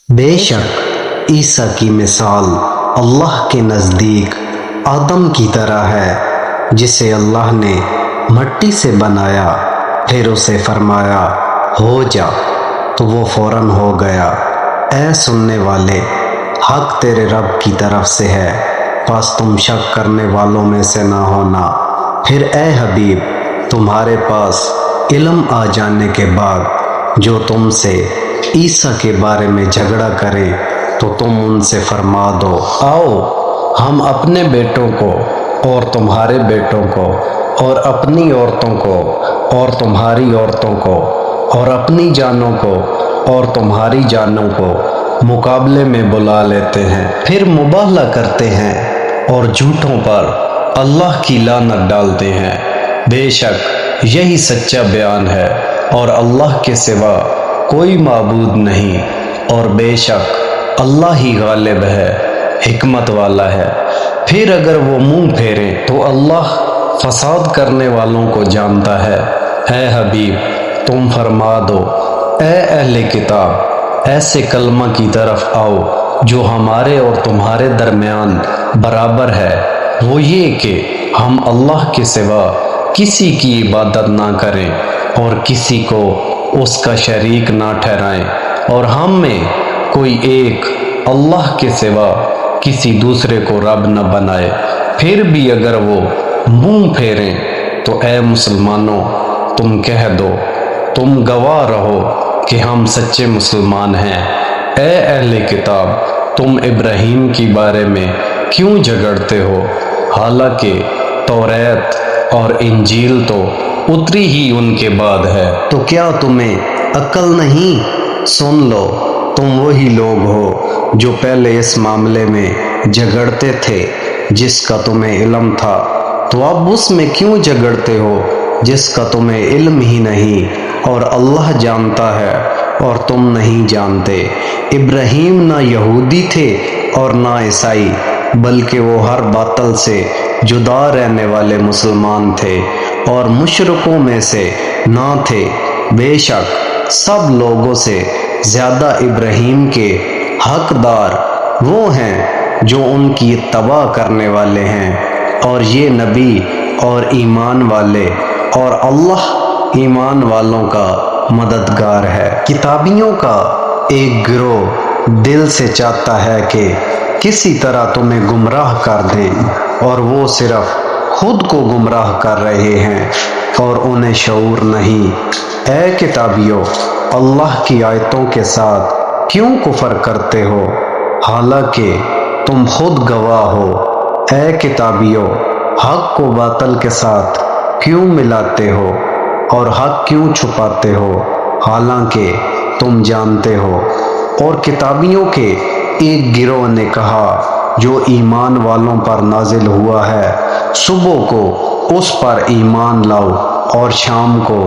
بے شک عیسیٰ کی مثال اللہ کے نزدیک آدم کی طرح ہے، جسے اللہ نے مٹی سے بنایا، پھر اسے فرمایا ہو جا تو وہ فوراً ہو گیا۔ اے سننے والے، حق تیرے رب کی طرف سے ہے، بس تم شک کرنے والوں میں سے نہ ہونا۔ پھر اے حبیب، تمہارے پاس علم آ جانے کے بعد جو تم سے عیسیٰ کے بارے میں جھگڑا کریں تو تم ان سے فرما دو، آؤ ہم اپنے بیٹوں کو اور تمہارے بیٹوں کو اور اپنی عورتوں کو اور تمہاری عورتوں کو اور اپنی جانوں کو اور تمہاری جانوں کو مقابلے میں بلا لیتے ہیں، پھر مباہلہ کرتے ہیں اور جھوٹوں پر اللہ کی لعنت ڈالتے ہیں۔ بے شک یہی سچا بیان ہے اور اللہ کے سوا کوئی معبود نہیں، اور بے شک اللہ ہی غالب ہے، حکمت والا ہے۔ پھر اگر وہ منہ پھیریں تو اللہ فساد کرنے والوں کو جانتا ہے۔ اے حبیب، تم فرما دو، اے اہل کتاب، ایسے کلمہ کی طرف آؤ جو ہمارے اور تمہارے درمیان برابر ہے، وہ یہ کہ ہم اللہ کے سوا کسی کی عبادت نہ کریں اور کسی کو اس کا شریک نہ ٹھہرائیں، اور ہم میں کوئی ایک اللہ کے سوا کسی دوسرے کو رب نہ بنائے۔ پھر بھی اگر وہ منہ پھیریں تو اے مسلمانوں، تم کہہ دو، تم گواہ رہو کہ ہم سچے مسلمان ہیں۔ اے اہل کتاب، تم ابراہیم کے بارے میں کیوں جھگڑتے ہو، حالانکہ توریت اور انجیل تو اتری ہی ان کے بعد ہے؟ تو کیا تمہیں عقل نہیں؟ سن لو، تم وہی لوگ ہو جو پہلے اس معاملے میں جھگڑتے تھے جس کا تمہیں علم تھا، تو اب اس میں کیوں جھگڑتے ہو جس کا تمہیں علم ہی نہیں، اور اللہ جانتا ہے اور تم نہیں جانتے۔ ابراہیم نہ یہودی تھے اور نہ عیسائی، بلکہ وہ ہر باطل سے جدا رہنے والے مسلمان تھے اور مشرکوں میں سے نہ تھے۔ بے شک سب لوگوں سے زیادہ ابراہیم کے حقدار وہ ہیں جو ان کی اتباع کرنے والے ہیں، اور یہ نبی اور ایمان والے اور اللہ ایمان والوں کا مددگار ہے۔ کتابیوں کا ایک گروہ دل سے چاہتا ہے کہ کسی طرح تمہیں گمراہ کر دیں، اور وہ صرف خود کو گمراہ کر رہے ہیں اور انہیں شعور نہیں۔ اے کتابیوں، اللہ کی آیتوں کے ساتھ کیوں کفر کرتے ہو حالانکہ تم خود گواہ ہو؟ اے کتابیوں، حق کو باطل کے ساتھ کیوں ملاتے ہو اور حق کیوں چھپاتے ہو حالانکہ تم جانتے ہو؟ اور کتابیوں کے ایک گروہ نے کہا جو ایمان والوں پر نازل ہوا ہے، صبح کو اس پر ایمان لاؤ اور شام کو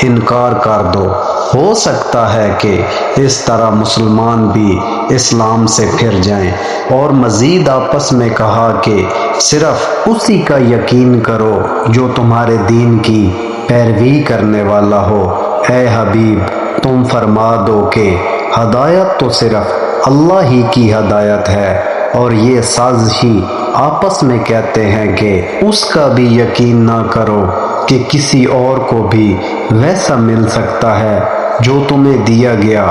انکار کر دو، ہو سکتا ہے کہ اس طرح مسلمان بھی اسلام سے پھر جائیں۔ اور مزید آپس میں کہا کہ صرف اسی کا یقین کرو جو تمہارے دین کی پیروی کرنے والا ہو۔ اے حبیب، تم فرما دو کہ ہدایت تو صرف اللہ ہی کی ہدایت ہے، اور یہ سازشی آپس میں کہتے ہیں کہ اس کا بھی یقین نہ کرو کہ کسی اور کو بھی ویسا مل سکتا ہے جو تمہیں دیا گیا،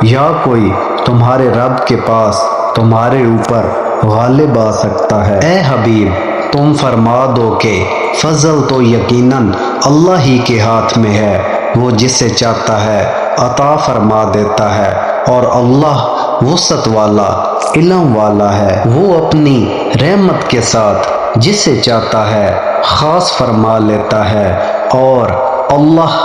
یا کوئی تمہارے رب کے پاس تمہارے اوپر غالب آ سکتا ہے۔ اے حبیب، تم فرما دو کہ فضل تو یقیناً اللہ ہی کے ہاتھ میں ہے، وہ جسے چاہتا ہے عطا فرما دیتا ہے، اور اللہ وسعت والا، علم والا ہے، وہ اپنی رحمت کے ساتھ جسے چاہتا ہے خاص فرما لیتا ہے، اور اللہ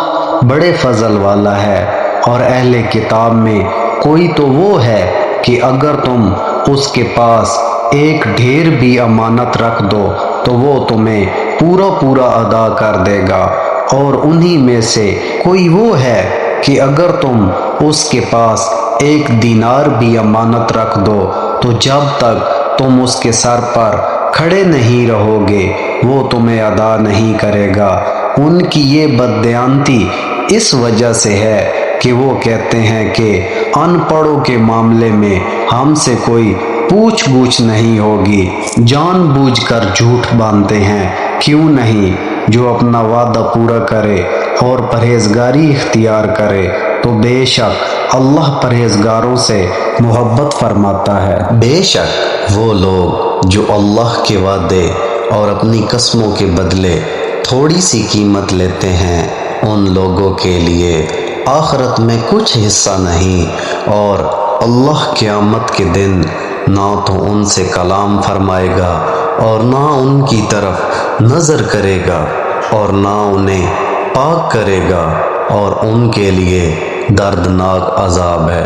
بڑے فضل والا ہے۔ اور اہل کتاب میں کوئی تو وہ ہے کہ اگر تم اس کے پاس ایک ڈھیر بھی امانت رکھ دو تو وہ تمہیں پورا ادا کر دے گا، اور انہی میں سے کوئی وہ ہے کہ اگر تم اس کے پاس ایک دینار بھی امانت رکھ دو تو جب تک تم اس کے سر پر کھڑے نہیں رہو گے وہ تمہیں ادا نہیں کرے گا۔ ان کی یہ بددیانتی اس وجہ سے ہے کہ وہ کہتے ہیں کہ ان پڑھوں کے معاملے میں ہم سے کوئی پوچھ گچھ نہیں ہوگی، جان بوجھ کر جھوٹ باندھتے ہیں۔ کیوں نہیں؟ جو اپنا وعدہ پورا کرے اور پرہیزگاری اختیار کرے تو بے شک اللہ پرہیزگاروں سے محبت فرماتا ہے۔ بے شک وہ لوگ جو اللہ کے وعدے اور اپنی قسموں کے بدلے تھوڑی سی قیمت لیتے ہیں، ان لوگوں کے لیے آخرت میں کچھ حصہ نہیں، اور اللہ قیامت کے دن نہ تو ان سے کلام فرمائے گا اور نہ ان کی طرف نظر کرے گا اور نہ انہیں پاک کرے گا، اور ان کے لیے دردناک عذاب ہے۔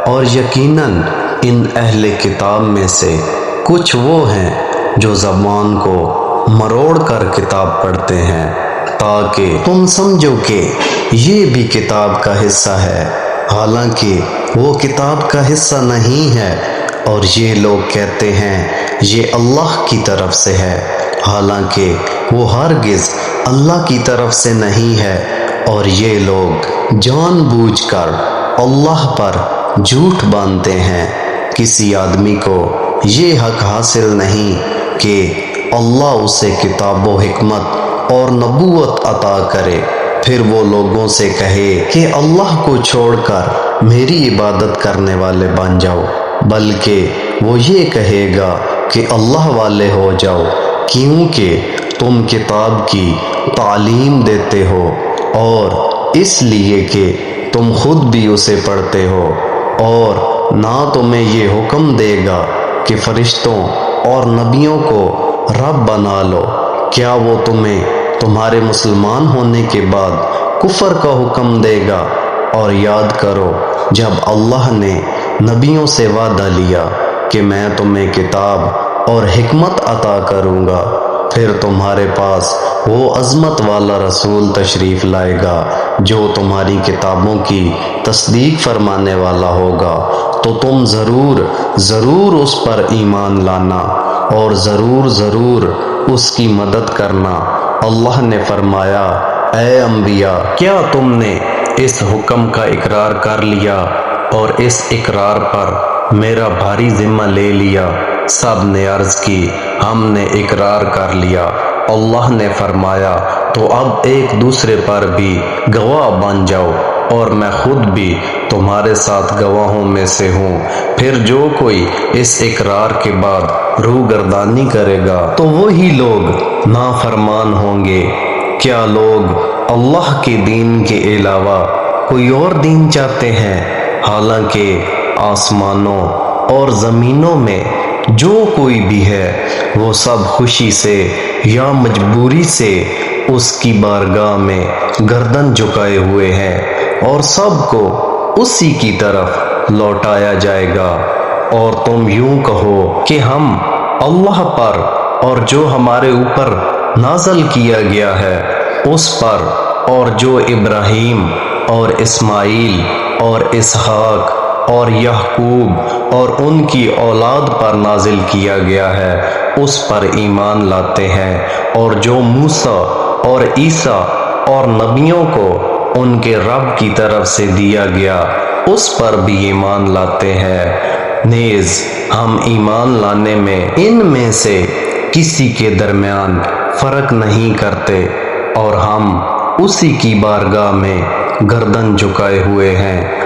اور یقیناً ان اہل کتاب میں سے کچھ وہ ہیں جو زبان کو مروڑ کر کتاب پڑھتے ہیں تاکہ تم سمجھو کہ یہ بھی کتاب کا حصہ ہے، حالانکہ وہ کتاب کا حصہ نہیں ہے، اور یہ لوگ کہتے ہیں یہ اللہ کی طرف سے ہے، حالانکہ وہ ہرگز اللہ کی طرف سے نہیں ہے، اور یہ لوگ جان بوجھ کر اللہ پر جھوٹ باندھتے ہیں۔ کسی آدمی کو یہ حق حاصل نہیں کہ اللہ اسے کتاب و حکمت اور نبوت عطا کرے، پھر وہ لوگوں سے کہے کہ اللہ کو چھوڑ کر میری عبادت کرنے والے بن جاؤ، بلکہ وہ یہ کہے گا کہ اللہ والے ہو جاؤ، کیونکہ تم کتاب کی تعلیم دیتے ہو اور اس لیے کہ تم خود بھی اسے پڑھتے ہو، اور نہ تمہیں یہ حکم دے گا کہ فرشتوں اور نبیوں کو رب بنا لو۔ کیا وہ تمہیں تمہارے مسلمان ہونے کے بعد کفر کا حکم دے گا؟ اور یاد کرو جب اللہ نے نبیوں سے وعدہ لیا کہ میں تمہیں کتاب اور حکمت عطا کروں گا، پھر تمہارے پاس وہ عظمت والا رسول تشریف لائے گا جو تمہاری کتابوں کی تصدیق فرمانے والا ہوگا، تو تم ضرور اس پر ایمان لانا اور ضرور اس کی مدد کرنا۔ اللہ نے فرمایا، اے انبیاء، کیا تم نے اس حکم کا اقرار کر لیا اور اس اقرار پر میرا بھاری ذمہ لے لیا؟ سب نے عرض کی، ہم نے اقرار کر لیا۔ اللہ نے فرمایا، تو اب ایک دوسرے پر بھی گواہ بن جاؤ، اور میں خود بھی تمہارے ساتھ گواہوں میں سے ہوں۔ پھر جو کوئی اس اقرار کے بعد روگردانی کرے گا تو وہی لوگ نافرمان ہوں گے۔ کیا لوگ اللہ کے دین کے علاوہ کوئی اور دین چاہتے ہیں؟ حالانکہ آسمانوں اور زمینوں میں جو کوئی بھی ہے وہ سب خوشی سے یا مجبوری سے اس کی بارگاہ میں گردن جھکائے ہوئے ہیں، اور سب کو اسی کی طرف لوٹایا جائے گا۔ اور تم یوں کہو کہ ہم اللہ پر اور جو ہمارے اوپر نازل کیا گیا ہے اس پر، اور جو ابراہیم اور اسماعیل اور اسحاق اور یعقوب اور ان کی اولاد پر نازل کیا گیا ہے اس پر ایمان لاتے ہیں، اور جو موسیٰ اور عیسیٰ اور نبیوں کو ان کے رب کی طرف سے دیا گیا اس پر بھی ایمان لاتے ہیں۔ نیز ہم ایمان لانے میں ان میں سے کسی کے درمیان فرق نہیں کرتے، اور ہم اسی کی بارگاہ میں گردن جھکائے ہوئے ہیں۔